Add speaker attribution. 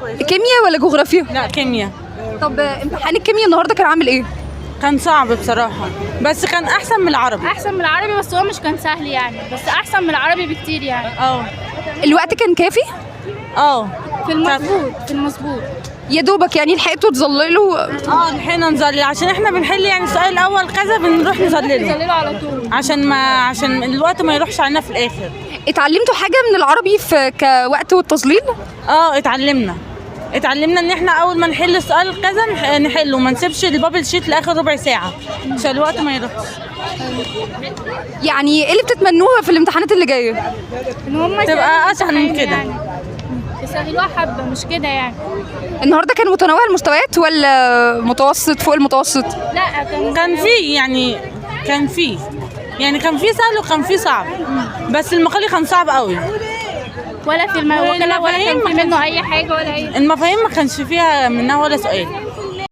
Speaker 1: كيمياء ولا جغرافيا؟
Speaker 2: لا كيمياء.
Speaker 1: طب امتحان الكيمياء النهارده كان عامل ايه؟
Speaker 2: كان صعب بصراحة، بس كان أحسن من العربي.
Speaker 3: احسن من العربي، بس هو مش كان سهل يعني، بس احسن من العربي بكتير يعني.
Speaker 1: الوقت كان كافي؟
Speaker 3: في المظبوط.
Speaker 1: يا دوبك يعني لحقتوا تظللوا؟
Speaker 2: لحقنا نظلل عشان احنا بنحل يعني السؤال الأول كذا بنروح نظلله
Speaker 3: على طول
Speaker 2: عشان الوقت ما يروحش علينا في الآخر.
Speaker 1: اتعلمتوا حاجه من العربي في كوقت والتظليل؟
Speaker 2: اتعلمنا ان احنا اول ما نحل السؤال كذا نحله، ما نسيبش البابل شيت لاخر ربع ساعه عشان الوقت ما يروحش.
Speaker 1: يعني ايه اللي بتتمنوها في الامتحانات اللي جايه؟
Speaker 3: ان هم
Speaker 2: تبقى اسهل من كده
Speaker 3: يعني. يسهلوها حبه، مش كده يعني.
Speaker 1: النهارده كان متنوع المستويات ولا متوسط فوق المتوسط؟
Speaker 3: لا
Speaker 2: كان في كان في سهل وكان في صعب، بس المقالي كان صعب قوي.
Speaker 3: ولا في ولا كان في منه اي حاجه ولا اي.
Speaker 2: المفاهيم ما كانش فيها منها ولا سؤال.